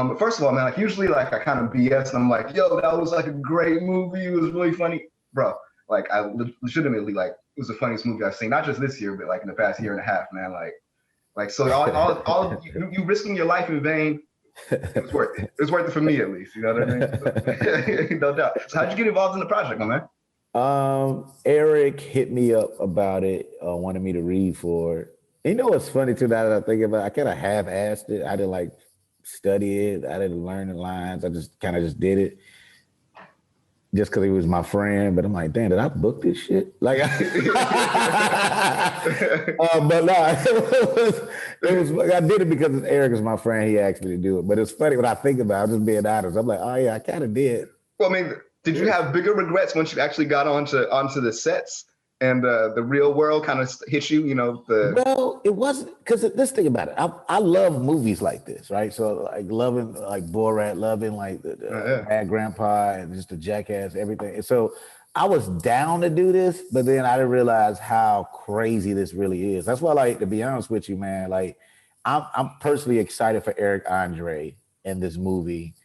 But first of all, man, like usually like I kind of BS and I'm like, yo, that was like a great movie. It was really funny. Bro, like I legitimately like, it was the funniest movie I've seen, not just this year, but like in the past year and a half, man. Like so all you risking your life in vain, it was worth it. It was worth it for me at least, you know what I mean? So, no doubt. So how'd you get involved in the project, my man? Eric hit me up about it, wanted me to read for it. You know what's funny too, now that I think about it, I kind of half-assed it. I didn't like study it. I didn't learn the lines. I just kind of just did it. Just because he was my friend, but I'm like, damn, did I book this shit? Like, but no, it was. I did it because Eric is my friend. He asked me to do it. But it's funny when I think about it, I'm just being honest. I'm like, oh yeah, I kind of did. Well, I mean, did you have bigger regrets once you actually got onto the sets and the real world kind of hit you? You know, Well, it wasn't, because this thing about it, I love movies like this, right? So like loving like Borat, loving like the Bad Grandpa and just the Jackass, everything. And so I was down to do this, but then I didn't realize how crazy this really is. That's why, like, to be honest with you, man, like I'm personally excited for Eric Andre in this movie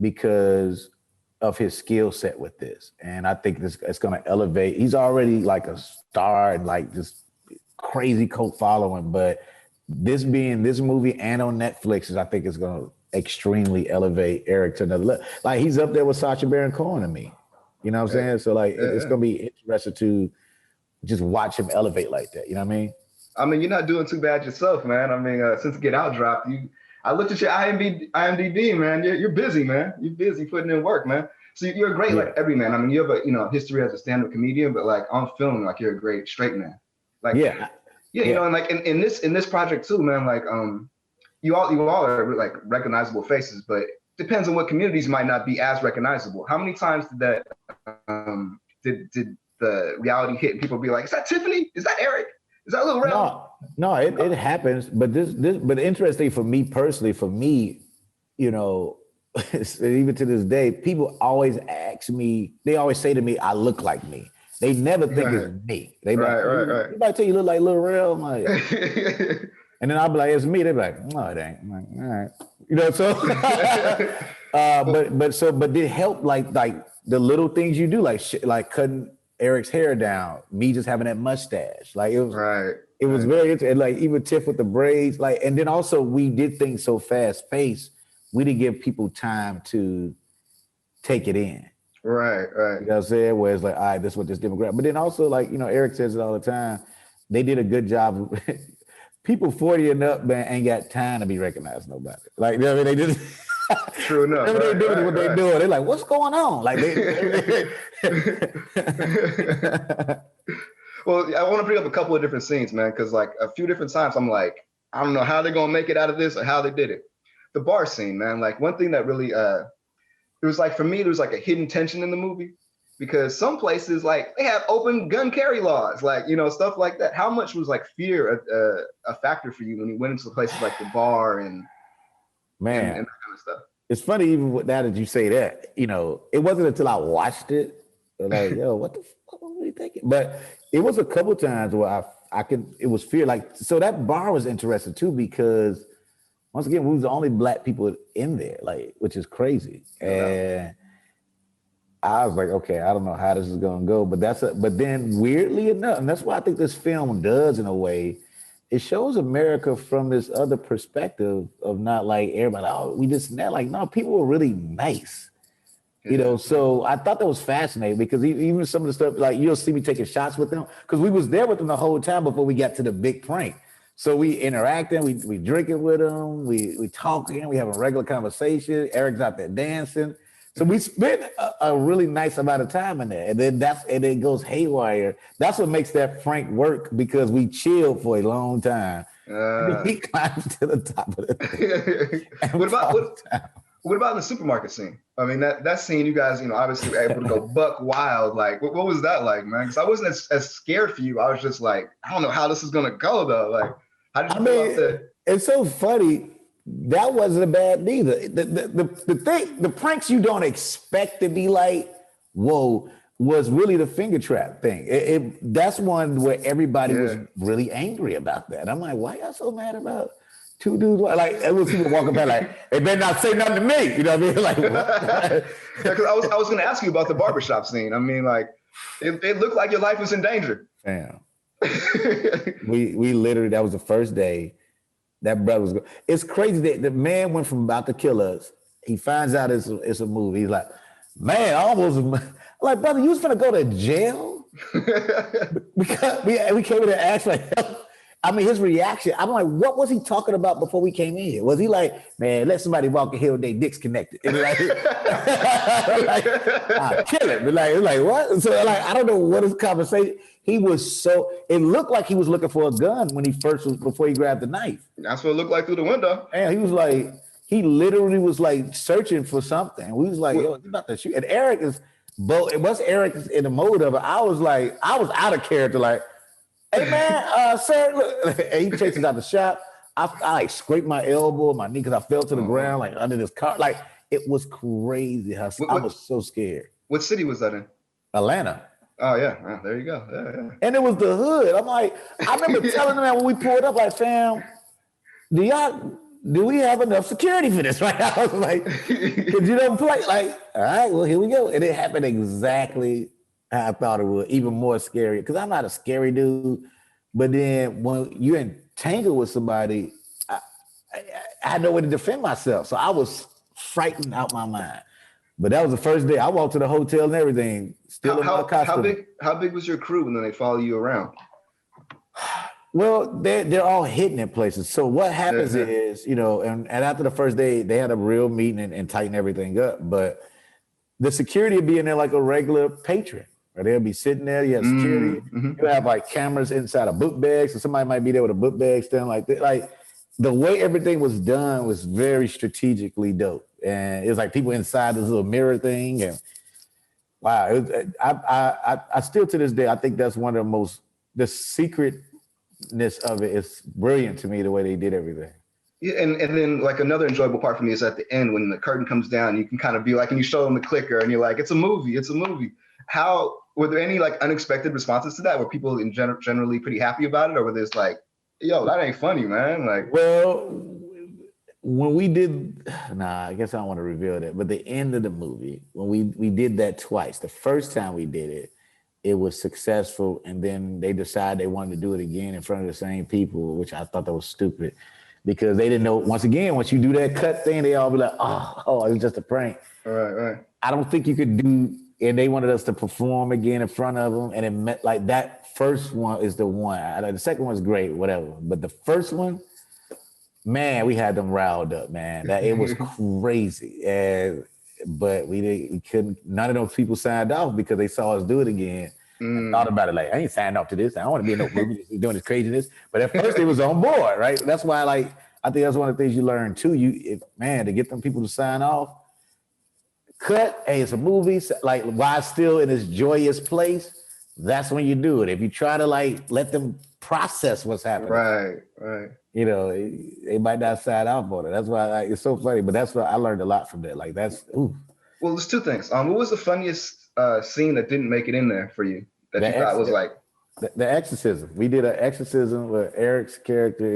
because of his skill set with this. And I think it's going to elevate. He's already like a star and like this crazy cult following, but this being this movie and on Netflix I think is going to extremely elevate Eric to another level. Like he's up there with Sacha Baron Cohen to me. You know what I'm saying? So like it's going to be interesting to just watch him elevate like that. You know what I mean? I mean, you're not doing too bad yourself, man. I mean, since Get Out dropped, I looked at your IMDb, man. You're busy, man. You're busy putting in work, man. So you're a great like everyman. I mean, you have a history as a stand-up comedian, but like on film, like you're a great straight man. Like you know, and like in this project too, man. Like you all are like recognizable faces, but depends on what communities might not be as recognizable. How many times did that did the reality hit and people be like, is that Tiffany? Is that Eric? Is that Lil Rel? No, it happens. But but interesting for me personally, you know, even to this day, people always ask me, they always say to me, I look like me. They never think it's me. They right. You might tell you look like Lil Rel. I'm like, and then I'll be like, it's me. They're like, no, it ain't. I'm like, all right. You know, so but did it help like the little things you do, like cutting Eric's hair down, me just having that mustache. Like it was It was very interesting. Like even Tiff with the braids, like, and then also we did things so fast paced, we didn't give people time to take it in. Right. You know what I'm saying? Where it's like, all right, this is what this demographic. But then also, like, you know, Eric says it all the time. They did a good job. People 40 and up, man, ain't got time to be recognized nobody. Like, you know what I mean? They just true enough. They're doing what they're doing. They're like, what's going on? Like Well, I want to bring up a couple of different scenes, man, because like a few different times I'm like, I don't know how they're gonna make it out of this or how they did it. The bar scene, man, like one thing that really it was like, for me, there was like a hidden tension in the movie because some places like they have open gun carry laws, like, you know, stuff like that. How much was like fear a factor for you when you went into places like the bar and man and that kind of stuff? It's funny even now that you say that, you know, it wasn't until I watched it, like, yo, what the fuck was we thinking? But it was a couple times where it was fear. Like, so that bar was interesting too, because once again, we was the only Black people in there, like, which is crazy. And I was like, okay, I don't know how this is gonna go, but but then weirdly enough, and that's what I think this film does in a way, it shows America from this other perspective of not like everybody, oh, we just not like, no, people were really nice. You know, so I thought that was fascinating because even some of the stuff, like you'll see me taking shots with them, because we was there with them the whole time before we got to the big prank. So we interacting, we drinking with them, we talking, we having a regular conversation. Eric's out there dancing. So we spent a really nice amount of time in there. And then it goes haywire. That's what makes that prank work, because we chilled for a long time. He climbs to the top of the thing. What about the supermarket scene? I mean, that scene, you guys, you know, obviously were able to go buck wild. Like, what was that like, man? Because I wasn't as scared for you. I was just like, I don't know how this is gonna go though. Like, how did you feel about that? It's so funny. That wasn't a bad neither. The pranks you don't expect to be like, whoa, was really the finger trap thing. That's one where everybody was really angry about that. I'm like, why y'all so mad about two dudes, like it was people walking by like, they better not say nothing to me. You know what I mean? Like, what? Because I was going to ask you about the barbershop scene. I mean, like, it looked like your life was in danger. Damn. we literally, that was the first day that brother was going. It's crazy that the man went from about to kill us. He finds out it's a movie. He's like, man, almost. I'm like, brother, you was gonna go to jail? Because we came in to ask for help. I mean, his reaction, I'm like, what was he talking about before we came in here? Was he like, man, let somebody walk in here with their dicks connected? And like, I'll kill him. Like, what? So like, I don't know what his conversation. He was so, it looked like he was looking for a gun when before he grabbed the knife. That's what it looked like through the window. And he was like, he literally was like searching for something. We was like, yo, he's about to shoot. And Eric is, once Eric is in the mode of it, I was out of character, like, hey man, sir, look. And he chases out the shop. I like scraped my elbow, my knee, because I fell to the ground, like under this car. Like, it was crazy. I was so scared. What city was that in? Atlanta. Oh yeah, there you go. Yeah. And it was the hood. I'm like, I remember telling them that when we pulled up, like, fam, do we have enough security for this right now? I was like, because you don't play. Like, all right, well, here we go. And it happened exactly how I thought it would, even more scary. Because I'm not a scary dude. But then when you're entangled with somebody, I had no way to defend myself. So I was frightened out my mind. But that was the first day. I walked to the hotel and everything, still in my costume. How big was your crew when they follow you around? Well, they're all hidden in places. So what happens is, and after the first day, they had a real meeting and tighten everything up. But the security would be in there like a regular patron. Or they'll be sitting there, you have security. You have like cameras inside of book bags. So somebody might be there with a book bag standing like that. Like, the way everything was done was very strategically dope. And it was like people inside this little mirror thing. And wow, I still to this day, I think that's one of the secretness of it is brilliant to me, the way they did everything. Yeah, and then like another enjoyable part for me is at the end when the curtain comes down, you can kind of be like, and you show them the clicker and you're like, it's a movie. How, were there any like unexpected responses to that? Were people generally pretty happy about it? Or were they like, yo, that ain't funny, man? Like, well, when we did, I guess I don't want to reveal that, but the end of the movie, when we did that twice, the first time we did it, it was successful. And then they decided they wanted to do it again in front of the same people, which I thought that was stupid because they didn't know, once you do that cut thing, they all be like, oh, it was just a prank. Right. I don't think you could do, and they wanted us to perform again in front of them. And it meant like that first one is the one. The second one's great, whatever. But the first one, man, we had them riled up, man. That it was crazy. But we couldn't, none of those people signed off because they saw us do it again. And thought about it like, I ain't signed off to this. I don't want to be in no movie doing this craziness. But at first they was on board, right? That's why, like, I think that's one of the things you learn too. To get them people to sign off, cut, hey, it's a movie, like while still in this joyous place, that's when you do it. If you try to like let them process what's happening. Right. They might not sign off on it. That's why it's so funny, but that's why I learned a lot from that. Like that's, ooh. Well, there's two things. What was the funniest scene that didn't make it in there for you that you thought was like? The exorcism. We did an exorcism where Eric's character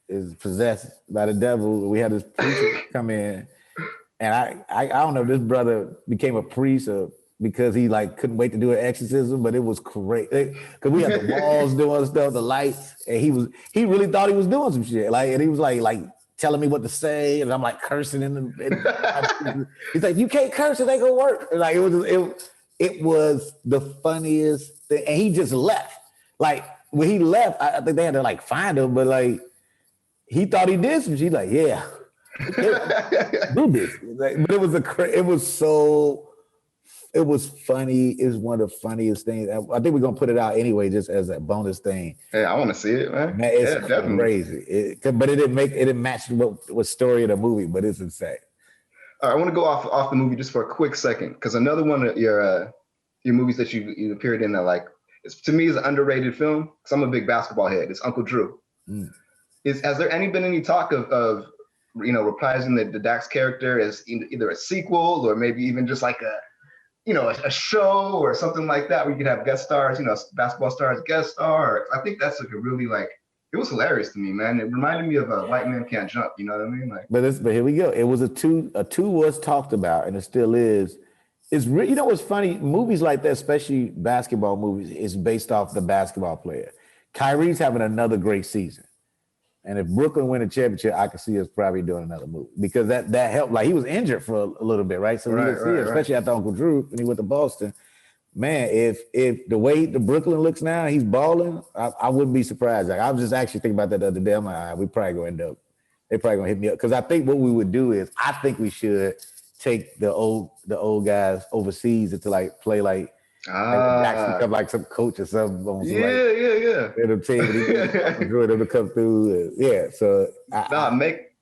is possessed by the devil. We had this preacher come in. And I don't know if this brother became a priest or because he like couldn't wait to do an exorcism, but it was great. Because we had the walls doing stuff, the lights, and he really thought he was doing some shit. Like, and he was like telling me what to say, and I'm like cursing he's like, you can't curse, it ain't gonna work. And like it was the funniest thing. And he just left. Like when he left, I think they had to like find him, but like he thought he did some shit. Like, yeah. Do this. But it was funny. It's one of the funniest things. I think we're gonna put it out anyway, just as a bonus thing. Hey, I want to see it, man. It's crazy. But it didn't match what story of the movie, but it's insane. All right, I want to go off the movie just for a quick second, because another one of your movies that you appeared in that like to me is an underrated film. Because I'm a big basketball head. It's Uncle Drew. Has there been any talk of reprising the Dax character as either a sequel or maybe even just like a show or something like that where you could have guest stars, basketball stars guest star? I think that's like a really like It was hilarious to me, man. It reminded me of a White Man Can't Jump. You know what I mean? Like, but here we go. It was a two was talked about, and it still is. It's you know what's funny? Movies like that, especially basketball movies, is based off the basketball player. Kyrie's having another great season, and if Brooklyn win a championship, I could see us probably doing another movie because that helped. Like he was injured for a little bit, right? So we could see it, especially after Uncle Drew when he went to Boston. Man, if the way the Brooklyn looks now, he's balling. I wouldn't be surprised. Like I was just actually thinking about that the other day. I'm like, we probably gonna end up. They probably gonna hit me up because I think what we would do is I think we should take the old guys overseas to like play like Jackson become like some coach or something. Yeah. It'll tell you to come through. So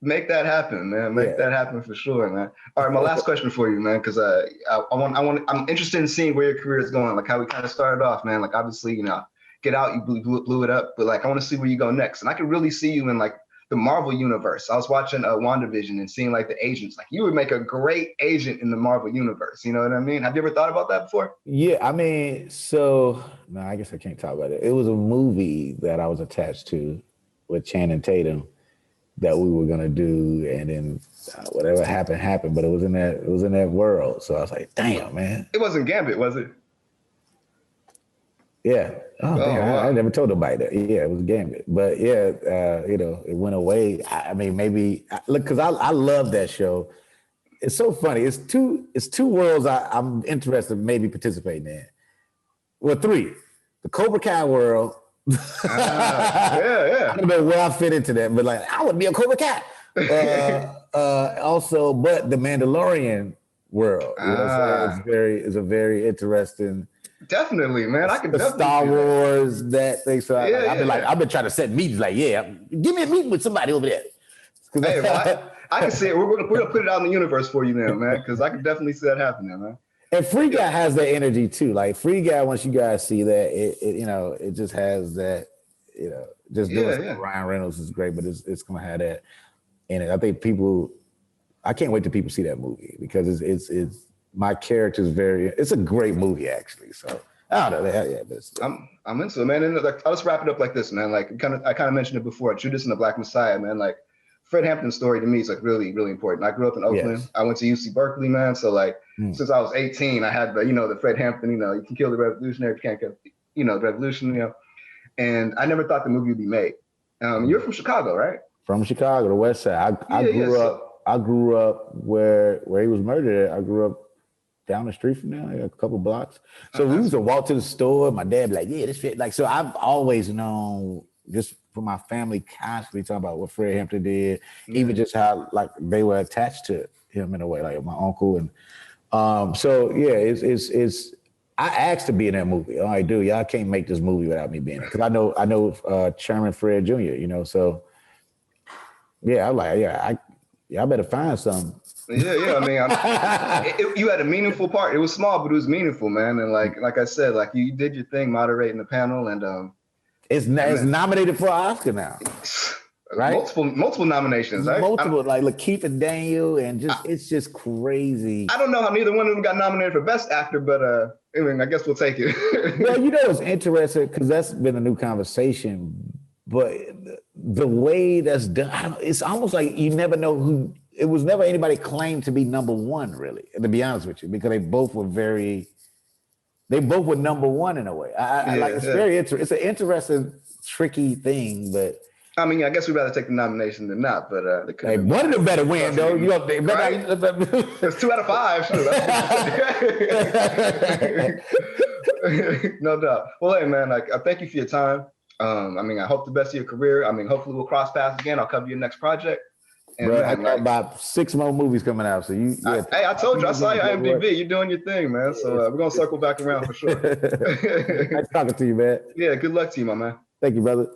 make that happen, man. Make that happen for sure, man. All right, my last question for you, man, because I'm interested in seeing where your career is going, like how we kind of started off, man. Like obviously, you know, Get Out, you blew it up, but like I want to see where you go next, and I can really see you in like the Marvel universe. I was watching WandaVision and seeing like the agents. Like you would make a great agent in the Marvel universe. You know what I mean? Have you ever thought about that before? Yeah, I mean, so no, I guess I can't talk about it. It was a movie that I was attached to with Channing Tatum that we were gonna do, and then whatever happened. But it was in that world. So I was like, damn, man. It wasn't Gambit, was it? Yeah. Oh, damn. Wow. I never told nobody that. Yeah, it was Gambit. But yeah, you know, it went away. I mean, maybe look, because I love that show. It's so funny. It's two worlds I'm interested in maybe participating in. Well, three. The Cobra Kai world. Yeah. I don't know where I fit into that, but like I would be a Cobra Kai. Also, but the Mandalorian world. You know, it's a very interesting. Definitely, man. I can the definitely Star Wars that thing. So I've been trying to set meetings. Like, give me a meeting with somebody over there. Hey, well, I can see it. We're gonna put it out in the universe for you now, man. Because I can definitely see that happening, man. And Free Guy has that energy too. Like Free Guy, once you guys see that, it just has that. You know, just doing Ryan Reynolds is great, but it's gonna have that in it. I think I can't wait till people see that movie because it's my character is it's a great movie actually. So I don't know. But I'm into it, man. And like, I'll just wrap it up like this, man. Like I kind of mentioned it before. Judas and the Black Messiah, man. Like Fred Hampton's story to me is like really, really important. I grew up in Oakland. Yes. I went to UC Berkeley, man. So like since I was 18, I had the Fred Hampton. You can kill the revolutionary, you can't kill the revolution. And I never thought the movie would be made. You're from Chicago, right? From Chicago, the West Side. I grew up where he was murdered. I grew up down the street from there, a couple blocks. So we used to walk to the store. My dad be like, yeah, this fit. Like, so I've always known, just from my family, constantly talking about what Fred Hampton did, even just how like they were attached to him in a way, like my uncle. And it's I asked to be in that movie. All right, dude, y'all can't make this movie without me being in it. Because I know Chairman Fred Jr., so yeah, I'm like, y'all better find something. Yeah. I mean, you had a meaningful part. It was small, but it was meaningful, man. And like I said, like you did your thing, moderating the panel, and it's nominated for an Oscar now, right? Multiple nominations, right? Like Lakeith and Daniel, and it's just crazy. I don't know how neither one of them got nominated for Best Actor, but I mean, I guess we'll take it. Well, it's interesting because that's been a new conversation, but the way that's done, it's almost like you never know who. It was never anybody claimed to be number one, really, to be honest with you, because they both were number one in a way. It's an interesting, tricky thing, but I mean, I guess we'd rather take the nomination than not, but one of them better win, though. Right? It's 2 out of 5. Sure, no doubt. Well, hey, man, I thank you for your time. I mean, I hope the best of your career. I mean, hopefully we'll cross paths again. I'll cover your next project. And bro, I got about 6 more movies coming out. So I told you, I saw your IMDb. You're doing your thing, man. So we're gonna circle back around for sure. Nice talking to you, man. Yeah, good luck to you, my man. Thank you, brother.